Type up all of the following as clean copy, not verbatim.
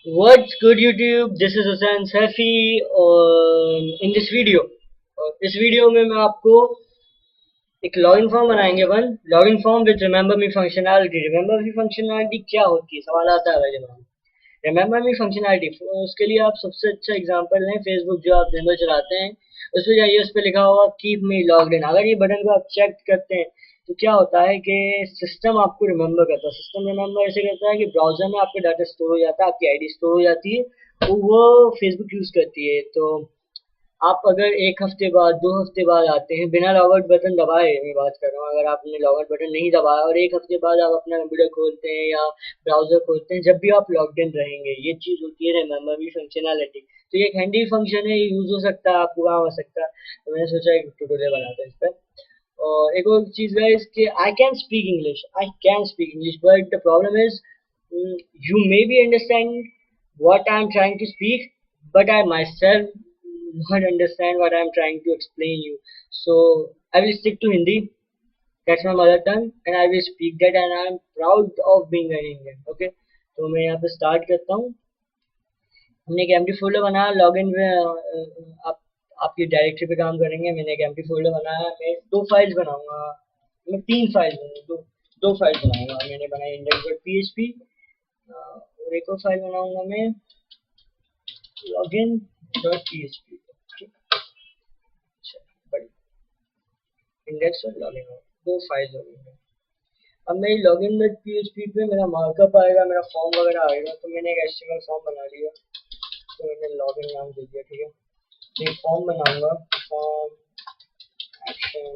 What's good YouTube? This is Hussain Safi in this video. और इस video में मैं आपको एक लॉगिन फॉर्म बनाएंगे login form with remember me functionality. Remember me functionality क्या होती है, सवाल आता है भाई दिमाग। रिमेंबर मी फंक्शनैलिटी, उसके लिए आप सबसे अच्छा एग्जांपल लें फेसबुक जो आप दिन भर चलाते हैं। उस पर जाइए, उस पर लिखा होगा कीप मी लॉग्ड इन। अगर ये बटन को आप चेक करते हैं तो क्या होता है कि सिस्टम आपको रिमेंबर करता है। सिस्टम रिमेंबर ऐसे करता है कि ब्राउजर में आपके डाटा स्टोर हो जाता है, आपकी आईडी स्टोर हो जाती है, तो वो फेसबुक यूज करती है। तो आप अगर एक हफ्ते बाद, 2 हफ्ते बाद आते हैं बिना लॉगआउट बटन दबाए, मैं बात कर रहा हूँ, अगर आपने लॉगआउट बटन नहीं दबाया और एक हफ्ते बाद आप अपना कंप्यूटर खोलते हैं या ब्राउजर खोलते हैं, जब भी आप लॉग्ड इन रहेंगे, ये चीज होती है रिमेंबर मी फंक्शनैलिटी। तो ये एक हैंडी फंक्शन है, ये यूज हो सकता है, आपको काम आ सकता है। तो मैंने सोचा एक ट्यूटोरियल बनाते हैं इस पर। और एक और चीज है इसके, I can speak English but the problem is you may be understand what I'm trying to speak, but I myself not understand what I'm trying to explain you. So I will stick to Hindi. That's my mother tongue, and I will speak that, and I'm proud of being an Indian. Okay, तो मैं यहाँ पे start करता हूँ। हमने एक empty folder बनाया login में। आप आपकी डायरेक्टरी पे काम करेंगे। मैंने एक एम्प्टी फोल्डर बनाया। मैं 2 फाइल्स बनाऊंगा, मैं 3 फाइल्स बनाऊंगा, दो फाइल्स बनाऊंगा। मैंने बनाई index.php, और एक और फाइल बनाऊंगा मैं login dot P H P. बड़ी इंडेक्स और लॉगिन, 2 फाइल हो गई। अब मैं login dot P H P पे मेरा मार्कअप आएगा, मेरा फॉर्म वगैरह आएगा। तो मैंने एक एचटीएमएल फॉर्म बना लिया, तो मैंने लॉगिन नाम दे दिया। ठीक है, एक फॉर्म बनाऊंगा, फॉर्म एक्शन।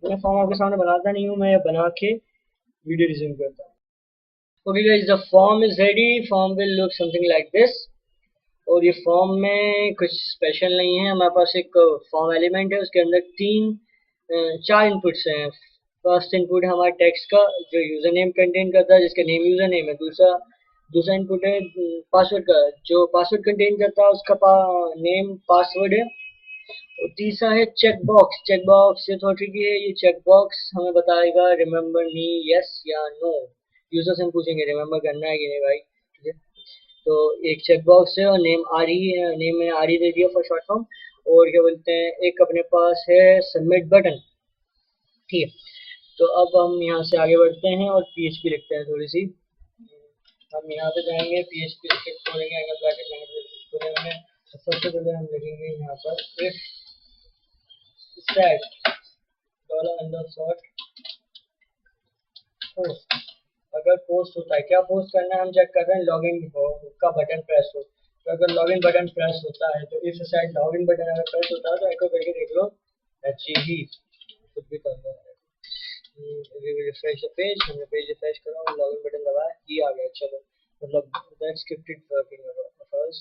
मैं फॉर्म आपके सामने बनाता नहीं हूँ, मैं बना के वीडियो रिज्यूम करता हूँ। Okay guys, the form is ready. Form will look something like this. और ये फॉर्म में कुछ स्पेशल नहीं है। हमारे पास एक फॉर्म एलिमेंट है, उसके अंदर 4 इनपुट्स हैं। फर्स्ट इनपुट है हमारा टेक्स्ट का, जो यूजर नेम कंटेन करता है, जिसका नेम यूजर नेम है। दूसरा दूसरा इनपुट है पासवर्ड का, जो पासवर्ड कंटेन करता है, उसका नेम पासवर्ड है। और तीसरा है चेक बॉक्स। चेक बॉक्स ये थोड़ा ट्रिकी है। ये चेक बॉक्स हमें बताएगा रिमेम्बर मी यस या नो। यूजर से हम पूछेंगे रिमेम्बर करना है कि नहीं भाई। ठीक है, तो एक चेक बॉक्स है, और नेम आरी है, नेम में आरी दे दिया फॉर शॉर्ट फॉर्म। और क्या बोलते हैं, एक अपने पास है सबमिट बटन। ठीक है, तो अब हम यहाँ से आगे बढ़ते हैं और पीएचपी लिखते हैं थोड़ी सी। हम यहाँ पे जाएंगे, पीएचपी स्क्रिप्ट खोलेंगे, एंगल ब्रैकेट लैंग्वेज खोलेंगे। तो सबसे पहले हम लिखेंगे यहाँ पर if stat dollar underscore post. अगर पोस्ट होता है, क्या पोस्ट करना है हम चेक कर रहे हैं, लॉगिन का बटन प्रेस हो। तो अगर लॉगिन बटन प्रेस होता है, तो इस साइड लॉगिन बटन अगर प्रेस होता है तो एको करके देख लो, अचीव कुछ भी कर रहा है। रिफ्रेश द पेज, हमने पेज रिफ्रेश करा, लॉगिन बटन दबाया, ये आ गया। चलो, मतलब that scripted working of us.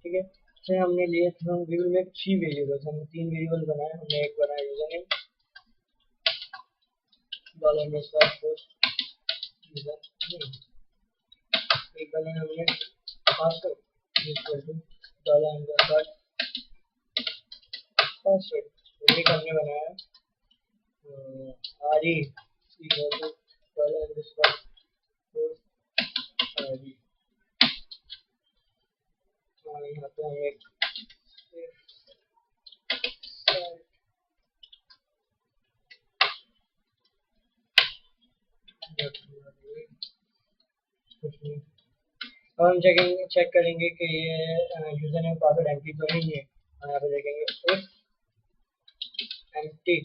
ठीक है, फिर हमने लिए थे, हम वी विल मेक 3 वेरिएबल्स। हमने 3 वेरिएबल बनाए। हमने एक बनाया user name dollar underscore post user name, एक बनाया हमने password equal to dollar underscore password. एक हमने बनाया R E equal to dollar underscore post R E. यहाँ पे हम एक हम चेक करेंगे कि ये यूजर नेम पासवर्ड एम्प्टी तो नहीं है। यहाँ पे देखेंगे empty,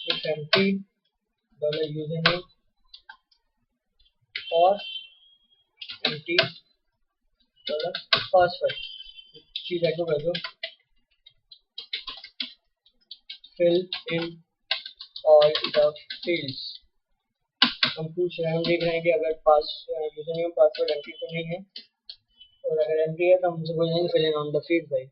if empty dollar user name और एम्प्टी डॉलर पासवर्ड। चीज एको कर दो, fill in all the fields. हम पूछ रहे हैं, हम देख रहे हैं कि अगर यूजर नेम पासवर्ड एम्प्टी तो नहीं है, और अगर एम्प्टी है तो हम उसको बोलेंगे fill in on the field भाई।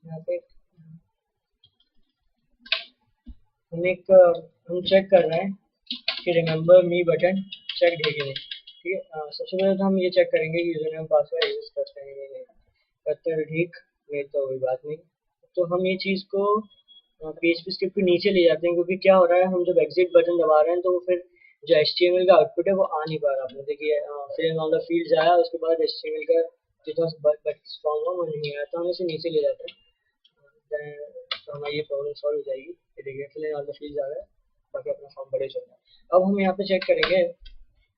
यहाँ पे हम चेक कर रहे हैं कि रिमेंबर मी बटन चेक है कि नहीं। ठीक है, सबसे पहले तो हम ये चेक करेंगे कि यूजर नेम पासवर्ड यूज करते हैं कि नहीं करते हैं। ठीक, नहीं तो कोई बात नहीं। तो हम ये चीज़ को PHP स्क्रिप्ट के नीचे ले जाते हैं, क्योंकि क्या हो रहा है, हम जब एग्जिट बटन दबा रहे हैं तो फिर जो HTML का आउटपुट है वो आ नहीं पा रहा। आपने देखिए fill in all the fields आया, उसके बाद HTML का जितना फॉर्म हुआ वो नहीं आया, तो हम इसे नीचे ले जाते हैं। तो हमारी ये प्रॉब्लम सॉल्व हो जाएगी। ये देखिए fill in all the fields आ गया, बाकी अपना फॉर्म बड़े चल रहा है। अब हम यहाँ पे चेक करेंगे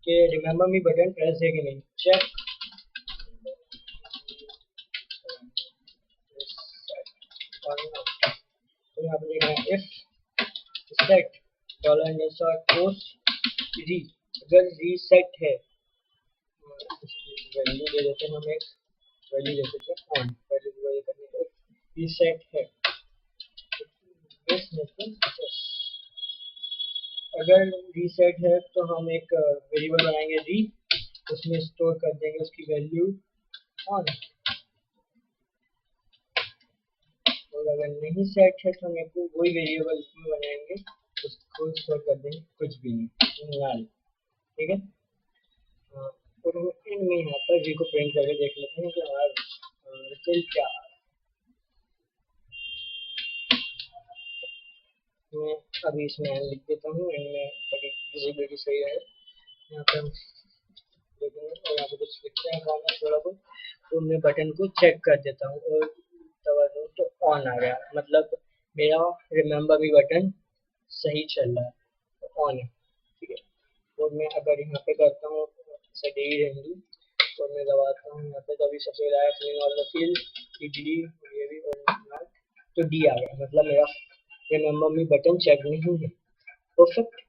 कि रिमेंबर मी बटन प्रेस है कि नहीं। चेक तो यहाँ पे देखना है इफ सेट $post री, अगर रीसेट है वैल्यू दे देते हैं, हम एक वैल्यू दे देते हैं ऑन, वैल्यू की वजह करनी है रीसेट है अगर रीसेट है तो हम एक वेरिएबल बनाएंगे री, उसमें स्टोर कर देंगे उसकी वैल्यू ऑन। और अगर नहीं सेट है तो हम एक वही वेरिएबल उसमें बनाएंगे, उसको स्टोर कर देंगे कुछ भी नहीं, नल। ठीक है, और हम इनमें यहाँ पर जी को प्रिंट करके देख लेते हैं कि हमारा रिजल्ट क्या आ रहा है। मैं अभी इसमें एन लिख देता हूँ, इनमें विजिबिलिटी सही है। यहाँ पे हम देखेंगे और यहाँ पे कुछ लिखते हैं काम थोड़ा बहुत, तो मैं बटन को चेक कर देता हूँ और दबा दूँ तो ऑन आ गया, मतलब मेरा रिमेंबर मी बटन सही चल रहा है, तो ऑन है। ठीक है, और मैं अगर यहाँ पे करता हूँ इसे डी रहेंगी और मैं दबाता हूँ यहाँ पे, तो अभी सबसे पहले आया फिलिंग ऑल द फील्ड डी, ये भी तो डी आ गया, मतलब मेरा रिमेंबर मी बटन चेक नहीं है। परफेक्ट।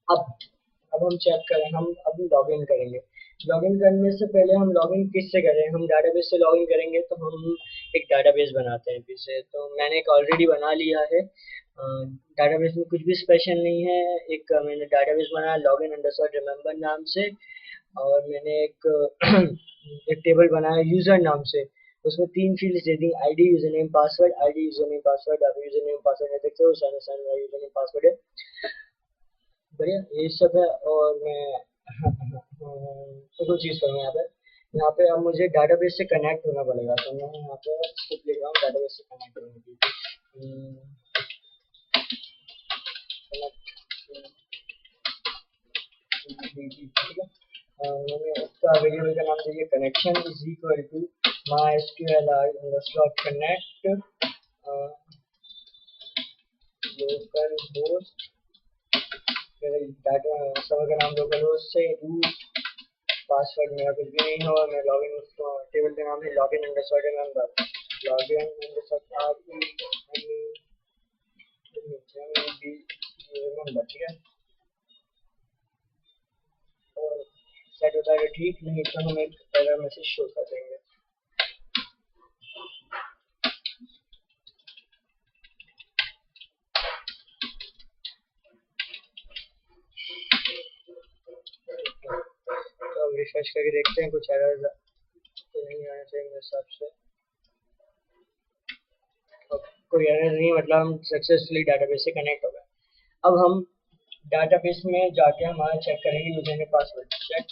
अब हम चेक करें, हम अब लॉगिन करेंगे। लॉगिन करने से पहले हम लॉगिन किस से करें, हम डाटाबेस से लॉगिन करेंगे, तो हम एक डाटाबेस बनाते हैं पीछे। तो मैंने एक ऑलरेडी बना लिया है, डाटाबेस में कुछ भी स्पेशल नहीं है। एक मैंने डाटाबेस बनाया लॉगिन अंडरस्कोर रिमेंबर नाम से, और मैंने एक एक टेबल बनाया यूजर नाम से, उसमें 3 फील्ड्स दे दी, ID user name password, ID user name password. आप यूजर नेम पासवर्ड नहीं देखते हो, साइन यूजर नेम पासवर्ड है, बढ़िया ये सब है। और मैं तो दो चीज़ करूँगा यहाँ पे अब मुझे डाटाबेस से कनेक्ट होना पड़ेगा, तो मैं यहाँ पे स्क्रिप्ट लिख रहा हूँ डाटाबेस से कनेक्ट होने की। ठीक है, मैंने उसका वेरिएबल का नाम दीजिए connection is equal to MySQLi underscore connect local host, data server का नाम लोकल होस्ट से, रूट पासवर्ड मेरा कुछ भी नहीं होगा। मैं लॉगिन, उसको टेबल का नाम है login underscore remember, login underscore remember. ठीक है, और सेट होता है ठीक, नहीं तो हम एक एरर मैसेज शो कर देंगे। तो अब रिफ्रेश करके देखते हैं, कुछ एरर तो नहीं आना चाहिए मेरे हिसाब से। कोई एरर नहीं, मतलब हम सक्सेसफुली डाटाबेस से कनेक्ट हो गए। अब हम डाटाबेस में जाके हमारा चेक करेंगे user name password, check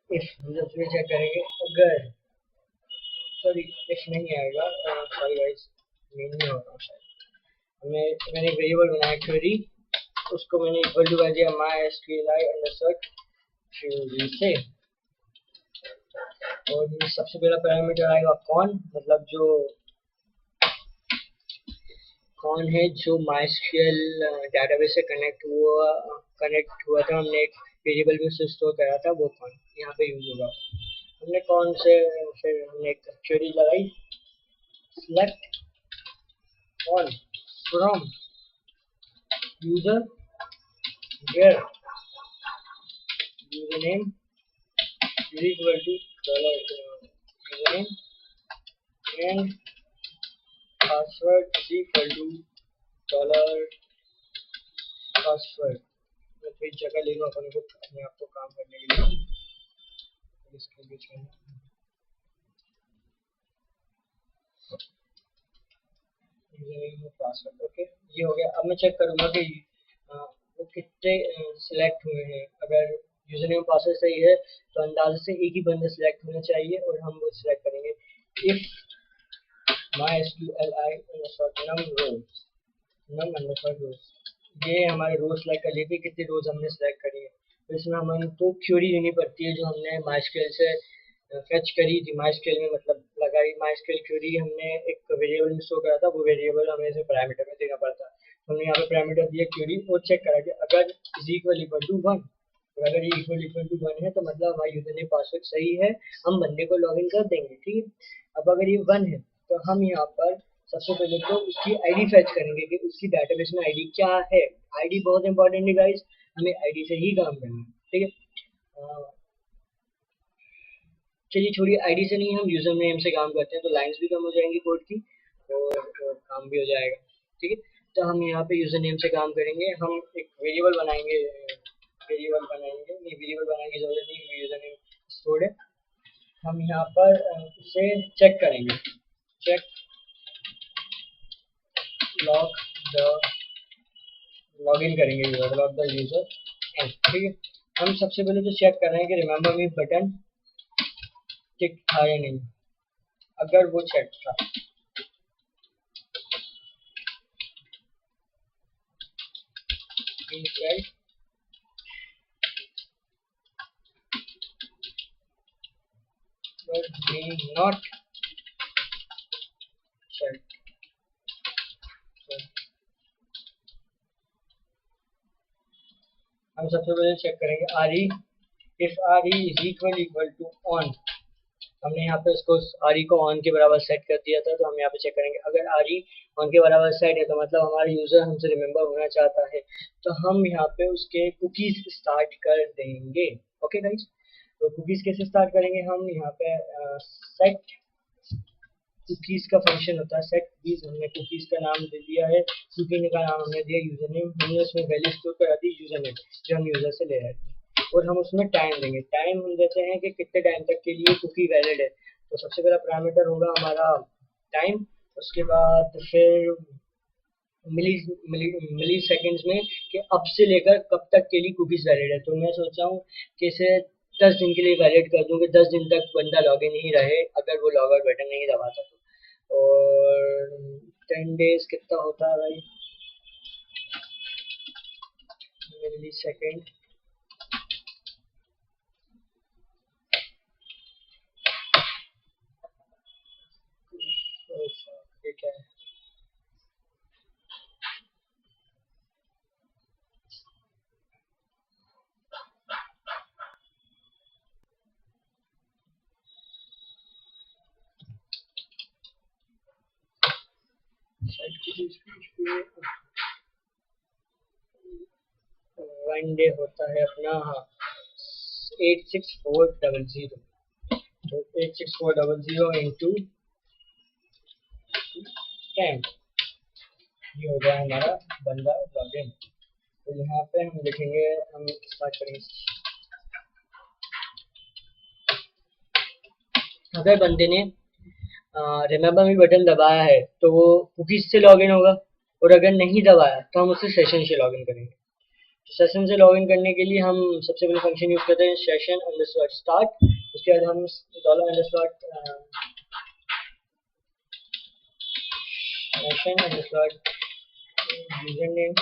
if हम सबसे चेक करेंगे, अगर सॉरी इफ नहीं आएगा, सॉरी गाइस नहीं हो रहा शायद। मैंने वेरिएबल बनाया क्वेरी, उसको मैंने इक्वल टू कर दिया MySQLi अंडरस्कोर क्वेरी से, और ये सबसे पहला पैरामीटर आएगा कौन, मतलब जो कौन है जो MySQL डाटाबेस से कनेक्ट हुआ था, हमने एक वेरिएबल में से स्टोर करा था, वो कौन यहाँ पे यूज होगा। हमने कौन से, फिर हमने एक क्वेरी लगाई select count from user where user name is equal to user name and password is equal to password, थोड़ी जगह ले लो अपन को अपने आप को काम करने के लिए। इसके बीच में पासवर्ड, ओके ये हो गया। अब मैं चेक करूंगा कि वो कितने सिलेक्ट हुए हैं। अगर यूजर नेम पासवर्ड सही है तो अंदाजे से एक ही बंदा सिलेक्ट होना चाहिए और हम वो सिलेक्ट करेंगे। इफ num_rows ये हमारे रोज सिलेक्ट कर लिए थे, कितनी रोज हमने सिलेक्ट करी है। तो इसमें हमको क्यूरी देनी पड़ती है जो हमने माइस्क्यूएल से फेच करी थी। माइस्क्यूएल में मतलब लगाई माइस्क्यूएल क्यूरी हमने एक वेरिएबल में स्टोर करा था, वो वेरिएबल हमें इसे पैरामीटर में देना पड़ता है। तो हमने यहाँ पे पैरामीटर दिया क्यूरी और चेक करा कि अगर इज इक्वल टू 1, और अगर ये इक्वल टू 1 है तो मतलब हमारा यूजर नेम पासवर्ड सही है, हम बंदे को लॉगिन कर देंगे। ठीक है, अब अगर ये 1 है तो हम यहाँ पर सबसे पहले तो उसकी आईडी फेच करेंगे कि उसकी डेटाबेस में आईडी क्या है। आईडी बहुत इंपॉर्टेंट है गाइस, हमें आईडी से ही काम करना है। ठीक है, चलिए छोड़िए आईडी से नहीं, हम यूजर नेम से काम करते हैं तो लाइंस भी कम हो जाएंगी कोड की और काम भी हो जाएगा। ठीक है, तो हम यहाँ पे यूजर नेम से काम करेंगे। हम एक वेरिएबल बनाएंगे, वेरिएबल बनाने की जरूरत नहीं, यूजर नेम स्टोर्ड है। हम यहाँ पर उसे चेक करेंगे, चेक लॉग द लॉगिन करेंगे यूजर, लॉग द यूजर। ठीक है, हम सबसे पहले तो चेक कर रहे हैं कि रिमेंबर मी बटन टिक था या नहीं। अगर वो चेक था right, but may not check। हम सबसे पहले चेक करेंगे आरी, इफ आरी इज इक्वल टू ऑन। हमने यहाँ पे उसको आरी को ऑन के बराबर सेट कर दिया था, तो हम यहाँ पे चेक करेंगे अगर आरी ऑन के बराबर सेट है तो मतलब हमारा यूजर हमसे रिमेंबर होना चाहता है, तो हम यहाँ पे उसके कुकीज स्टार्ट कर देंगे। ओके गाइस, तो कुकीज कैसे स्टार्ट करेंगे, हम यहाँ पे सेट कुकीज का फंक्शन होता है सेट कुकीज। हमने कुकीज का नाम दे दिया है, कुकी का नाम हमने दिया यूजर नेम। हमने उसमें वैल्यू स्टोर करा दी यूजर नेम जो हम यूजर से ले रहे थे, और हम उसमें टाइम देंगे। टाइम हम देते हैं कि कितने टाइम तक के लिए कुकी वैलिड है। तो सबसे पहला पैरामीटर होगा हमारा टाइम, उसके बाद फिर मिली मिली सेकेंड्स में कि अब से लेकर कब तक के लिए कुकीज वैलिड है। तो मैं सोच रहा हूँ कि इसे 10 दिन के लिए वैलिड कर दूँ कि 10 दिन तक बंदा लॉग इन ही रहे अगर वो लॉग आउट बटन नहीं दबाता तो। और 10 डेज कितना होता है भाई, मिली सेकेंड। ये क्या है, वन डे होता है अपना, हाँ 86400। तो 86400 इंटू 10, ये हो गया हमारा बंदा लॉग इन। तो यहाँ पे हम लिखेंगे, हम स्टार्ट करेंगे। अगर बंदे ने रिमेंबर मी बटन दबाया है तो वो कुकीज से लॉगिन होगा, और अगर नहीं दबाया तो हम उसे सेशन से लॉगिन करेंगे। तो सेशन से लॉगिन करने के लिए हम सबसे पहले फंक्शन यूज करते हैं सेशन अंडरस्कोर स्टार्ट। उसके बाद हम dollar underscore session underscore user name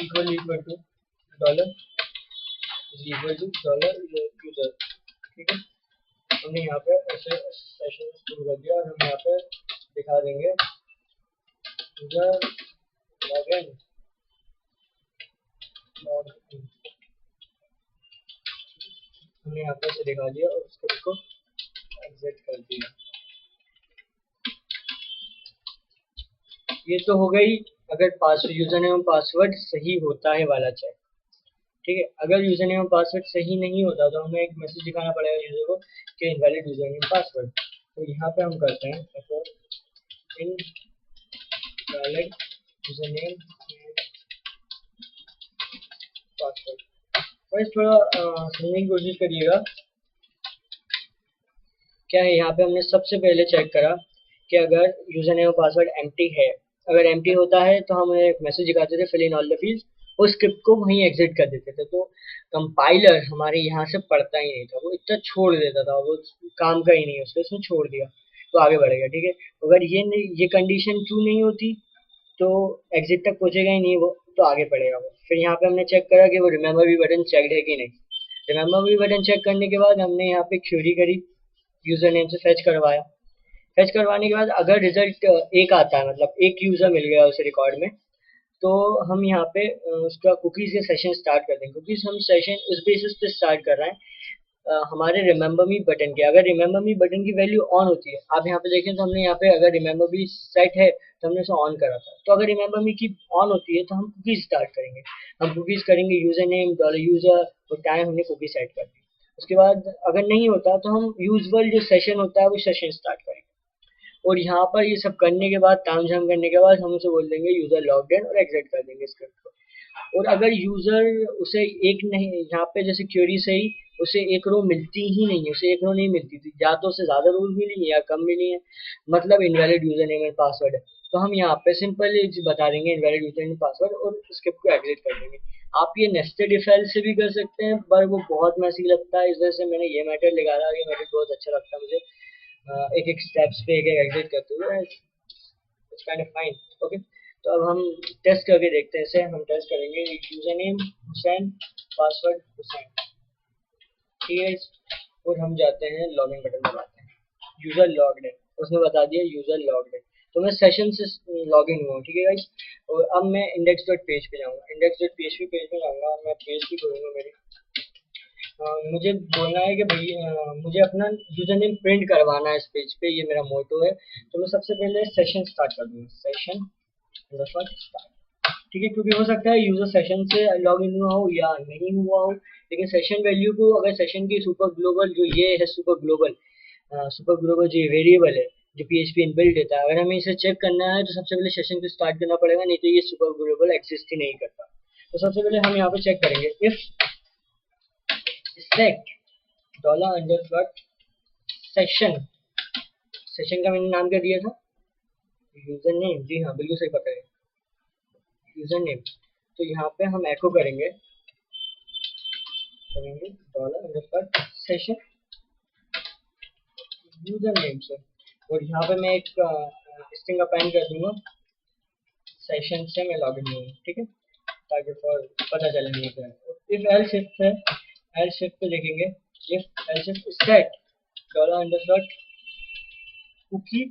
equal to dollar dollar user. ठीक है, हमने यहाँ पे ऐसे सेशन शुरू कर दिया और हम यहाँ पे दिखा देंगे यूजर लॉगिन हमने यहाँ पे दिखा दिया और उसको एग्जिट कर दिया। ये तो हो गई अगर पासवर्ड यूजर नेम पासवर्ड सही होता है वाला चेक। ठीक है, अगर यूजर नेम पासवर्ड सही नहीं होता तो हमें एक मैसेज दिखाना पड़ेगा यूजर को कि इनवैलिड यूजर नेम पासवर्ड। तो यहाँ पे हम करते हैं इनवैलिड यूजर नेम पासवर्ड। तो इस थोड़ा समझने की कोशिश करिएगा। क्या है यहाँ पे हमने सबसे पहले चेक करा कि अगर यूजर नेम और पासवर्ड एम्प्टी है, अगर एम्प्टी होता है तो हम एक मैसेज दिखाते थे fill in all the fields, उस स्क्रिप्ट को वहीं एग्जिट कर देते थे। तो कंपाइलर हमारे यहाँ से पढ़ता ही नहीं था, वो इतना छोड़ देता था, वो काम का ही नहीं, उसने छोड़ दिया तो आगे बढ़ेगा। ठीक है, अगर ये कंडीशन ट्रू नहीं होती तो एग्जिट तक पहुंचेगा ही नहीं वो, तो आगे बढ़ेगा वो। फिर यहाँ पे हमने चेक करा कि वो रिमेंबर भी बटन चेक्ड है कि नहीं। रिमेंबर भी बटन चेक करने के बाद हमने यहाँ पे क्वेरी करी, यूजर नेम से फेच करवाया। फेच करवाने के बाद अगर रिजल्ट एक आता है, मतलब एक यूजर मिल गया उसे रिकॉर्ड में, तो हम यहाँ पे उसका कुकीज के सेशन स्टार्ट कर देंगे। कुकीज हम सेशन उस बेसिस पे स्टार्ट कर रहे हैं हमारे रिमेंबर मी बटन के। अगर रिमेंबर मी बटन की वैल्यू ऑन होती है, आप यहाँ पे देखें तो हमने यहाँ पे अगर रिमेंबर मी सेट है तो हमने उसे ऑन करा था, तो अगर रिमेंबर मी की ऑन होती है तो हम कुकीज स्टार्ट करेंगे। हम कुकीज करेंगे यूजर नेम डॉलर यूजर और टाइम हमने कुकी सेट कर दी। उसके बाद अगर नहीं होता तो हम यूजुअल जो सेशन होता है वो सेशन स्टार्ट करेंगे। और यहाँ पर ये सब करने के बाद, ताम झाम करने के बाद, हम उसे बोल देंगे यूजर लॉग्ड इन और एग्जिट कर देंगे स्क्रिप्ट को। और अगर यूजर उसे एक नहीं, यहाँ पे जैसे क्वेरी से ही उसे एक रो मिलती ही नहीं है, उसे एक रो नहीं मिलती थी, या तो उसे ज्यादा रोज मिली है या कम मिली है, मतलब invalid user name and password है, तो हम यहाँ पे सिंपल बता देंगे इनवैलिड यूजर नेम पासवर्ड और स्क्रिप्ट को एग्जिट कर देंगे। आप ये नेस्टेड इफ एल्स से भी कर सकते हैं, पर वो बहुत मैसी लगता है, इस वजह से मैंने ये मेथड निकाला। ये मेथड बहुत अच्छा लगता है मुझे, एक एक स्टेप्स पे एक एक एग्जिट करते हुए, it's kind of fine. Okay, तो अब हम टेस्ट करके देखते हैं इसे। हम टेस्ट करेंगे user name Hussain, password Hussain, ठीक है। और हम जाते हैं लॉगिन बटन दबाते हैं, यूजर लॉग्ड इन, उसने बता दिया यूजर लॉग्ड इन, तो मैं सेशन से लॉगिन हुआ हूँ। ठीक है गाइस, और अब मैं इंडेक्स डॉट पेज पे जाऊँगा, इंडेक्स डॉट पीएचपी पेज पे जाऊँगा, मैं पेज भी खोलूँगा मेरी। मुझे बोलना है कि भाई मुझे अपना यूजर नेम प्रिंट करवाना है इस पेज पे, ये मेरा मोटो है। तो मैं सबसे पहले सेशन स्टार्ट कर दूंगा, सेशन स्टार्ट। ठीक है, क्योंकि हो सकता है यूजर सेशन से लॉग इन हुआ हो या नहीं हुआ हो, लेकिन सेशन वैल्यू को, अगर सेशन की सुपर ग्लोबल जो ये है, सुपर ग्लोबल जो वेरिएबल है जो पीएचपी इनबिल्ट देता है, अगर हमें इसे चेक करना है तो सबसे पहले सेशन को स्टार्ट करना पड़ेगा, नहीं तो ये सुपर ग्लोबल एग्जिस्ट ही नहीं करता। तो सबसे पहले हम यहाँ पे चेक करेंगे इफ सेट $_ सेशन का मैंने नाम क्या दिया था, यूजर नेम। जी हाँ, बिल्कुल सही पकड़े, यूजर नेम। तो यहाँ पे हम एको करेंगे $_ यूजर नेम से, और यहाँ पे मैं एक स्ट्रिंग अपेंड कर दूंगा, सेशन से मैं लॉगिन हूँ। ठीक है, ताकि फॉर पता चले नहीं क्या है। इफ एल्स इफ है, एल्स इफ पे देखेंगे, if else if set $_ cookie,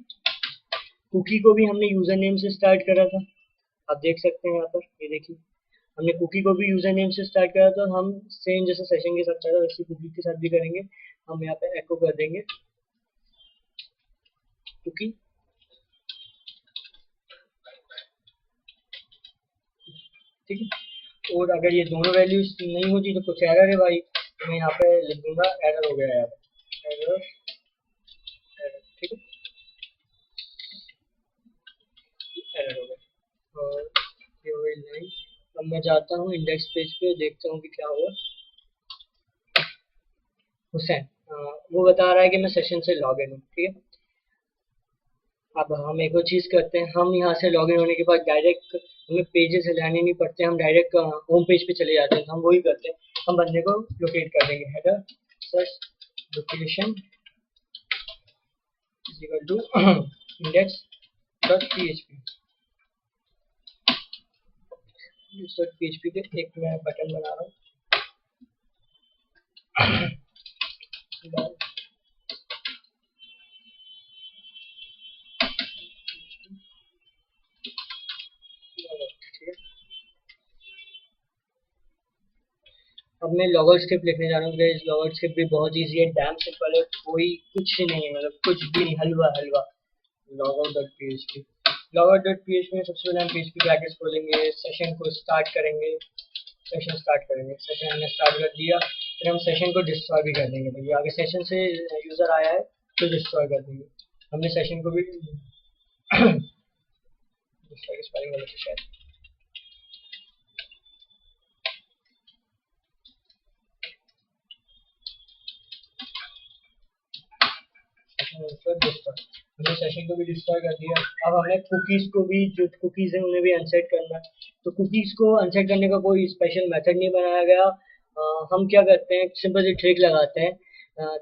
cookie को भी हमने यूजर नेम से स्टार्ट करा था, आप देख सकते हैं यहाँ पर, ये देखिए हमने कुकी को भी यूजर नेम से स्टार्ट करा था। हम सेम जैसे सेशन के साथ करा वैसे कुकी के साथ भी करेंगे। हम यहाँ पे एको कर देंगे कुकी, ठीक है। और अगर ये दोनों वैल्यूज नहीं होती तो कुछ एरर है भाई, तो मैं यहाँ पे लिख दूंगा एरर हो गया यार, एरर, ठीक है, एरर हो गया। और ये हो गई लाइन। अब मैं जाता हूँ इंडेक्स पेज पे, देखता हूँ कि क्या हुआ। हुसैन, वो बता रहा है कि मैं सेशन से लॉग इन हूँ। ठीक है, अब हम एक और चीज करते हैं, हम यहाँ से लॉगिन होने के बाद डायरेक्ट हमें पेजेस हिलाने नहीं पड़ते, हम डायरेक्ट होम पेज पे चले जाते हैं। तो हम वही करते हैं, हम बंदे को लोकेट कर देंगे, header search location is equal to index dot PHP, dot PHP पे एक मैं बटन बना रहा हूँ अब मैं लॉगर स्क्रिप्ट लिखने जा रहा हूँ। इस लॉगर स्क्रिप्ट भी बहुत ईजी है, डैम सिंपल है, कोई कुछ नहीं है, मतलब कुछ भी नहीं, हलवा हलवा। Logger dot PHP, logger dot PHP में सबसे पहले हम पीएचपी ब्रैकेट्स खोलेंगे, सेशन को स्टार्ट करेंगे, सेशन स्टार्ट करेंगे, सेशन हमने स्टार्ट कर दिया। फिर हम सेशन को डिस्ट्रॉय भी कर देंगे, भैया आगे सेशन से यूजर आया है तो डिस्ट्रॉय कर देंगे। हमने सेशन को भी डिस्ट्रॉय की स्पेलिंग गलत है शायद, हमने सेशन को भी डिस्ट्रॉय कर दिया। अब हमें कुकीज़ को भी, जो कुकीज़ हैं उन्हें भी अनसेट करना है। तो कुकीज़ को अनसेट करने का कोई स्पेशल मेथड नहीं बनाया गया। हम क्या करते हैं, सिंपल सी ट्रिक लगाते हैं।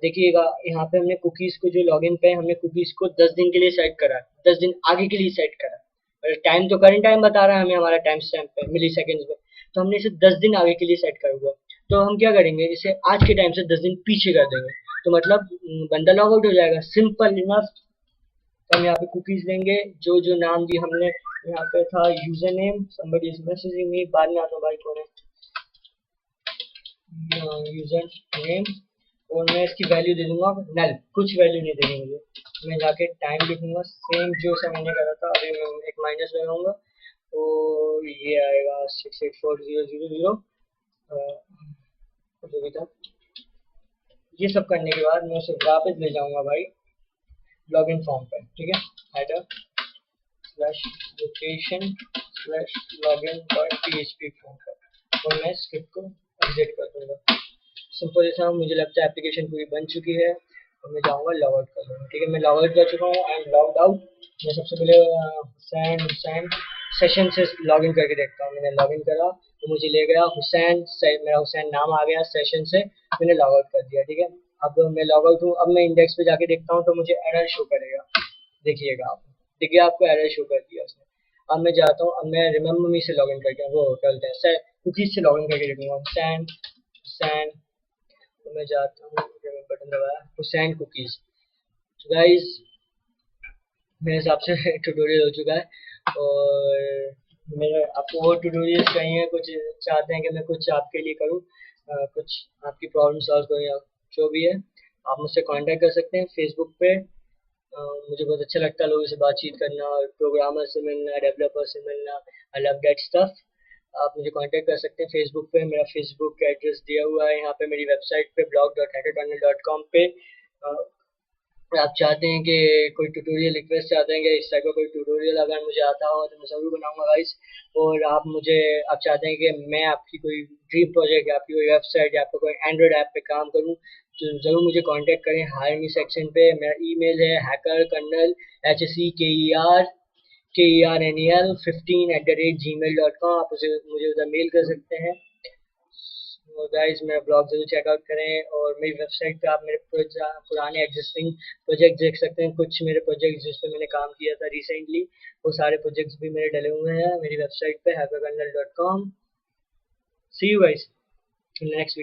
देखिएगा यहाँ पे हमने कुकीज़ को, जो लॉगिन पे हमने कुकीज़ को 10 दिन के लिए सेट करा है, 10 दिन आगे के लिए सेट करा है। और टाइम तो करंट टाइम बता रहा है हमें, हमारा टाइम स्टैम्प पे मिली सेकेंड्स में, तो हमने इसे 10 दिन आगे के लिए सेट करा हुआ। तो हम क्या करेंगे, इसे आज के टाइम से 10 दिन पीछे कर देंगे, तो मतलब बंदा लॉग आउट हो जाएगा, सिंपल इनफ। तो हम यहाँ पे कुकीज लेंगे, जो जो नाम भी हमने यहाँ पे था, user name, somebody is messaging me, बाद में आता हूँ भाई कौन है, यूजर नेम, और मैं इसकी वैल्यू दे दूंगा नल, कुछ वैल्यू नहीं देनी मुझे। मैं जाके टाइम लिखूंगा सेम जो सा मैंने करा था, अभी मैं एक माइनस लगाऊंगा, तो ये आएगा 684000 जो भी था। ये सब करने के बाद मैं उसे वापस ले जाऊंगा भाई लॉगिन फॉर्म पर, ठीक है, header slash location slash login dot PHP form पर, और मैं स्क्रिप्ट को एग्जिट कर दूंगा। सिंपल ऐसा, मुझे लगता है एप्लीकेशन पूरी बन चुकी है, और मैं जाऊंगा लॉग आउट कर लूँगा, ठीक है। मैं लॉग आउट कर चुका हूँ, आई एम लॉग्ड आउट। मैं सबसे पहले हुसैन सेशन से लॉगिन करके देखता हूँ। मैंने लॉगिन करा तो मुझे ले गया हुसैन, मेरा हुसैन नाम आ गया सेशन से, मैंने लॉग आउट कर दिया, ठीक है। अब मैं लॉग आउट हूँ, अब मैं इंडेक्स पे जाके देखता हूँ तो मुझे एरर शो करेगा, देखिएगा आप, देखिए आपको एरर शो कर दिया उसने। अब मैं जाता हूँ, अब मैं रिमेम्बर मी से लॉगिन करके, वो चलते हैं कुकीज से लॉगिन करके देखूंगा, हुसैन हुसैन, तो मैं जाता हूँ, बटन दबाया, हुसैन कुकीज। तो गाइज मेरे हिसाब से ट्यूटोरियल हो चुका है, और मेरे आपको और ट्यूटोरियल्स चाहिए, कुछ चाहते हैं कि मैं कुछ आपके लिए करूँ, कुछ आपकी प्रॉब्लम सॉल्व करूँ या जो भी है, आप मुझसे कांटेक्ट कर सकते हैं फेसबुक पे। मुझे बहुत अच्छा लगता है लोगों से बातचीत करना, और प्रोग्रामर से मिलना, डेवलपर से मिलना, आई लव दैट स्टफ। आप मुझे कांटेक्ट कर सकते हैं फेसबुक पे, मेरा फेसबुक का एड्रेस दिया हुआ है यहाँ पे मेरी वेबसाइट पे blog.hackertunnel.com पे। आप चाहते हैं कि कोई ट्यूटोरियल रिक्वेस्ट चाहते हैं कि इस टाइप का कोई ट्यूटोरियल अगर मुझे आता हो तो मैं ज़रूर बनाऊंगा गाइस। और आप चाहते हैं कि मैं आपकी कोई ड्रीम प्रोजेक्ट या आपकी कोई वेबसाइट या आपका कोई एंड्रॉइड ऐप पे काम करूं, तो ज़रूर मुझे कांटेक्ट करें हायर मी सेक्शन पे। मेरा ईमेल है hackerkernel@gmail.com, आप उसे मुझे उधर मेल कर सकते हैं। और गाइस मेरा ब्लॉग जरूर चेकआउट करें, और मेरी वेबसाइट पे आप मेरे पुराने एग्जिस्टिंग प्रोजेक्ट देख सकते हैं। कुछ मेरे प्रोजेक्ट जिस पे मैंने काम किया था रिसेंटली, वो सारे प्रोजेक्ट्स भी मेरे डले हुए हैं मेरी वेबसाइट पे hackerkernel.com। See you guys in next video.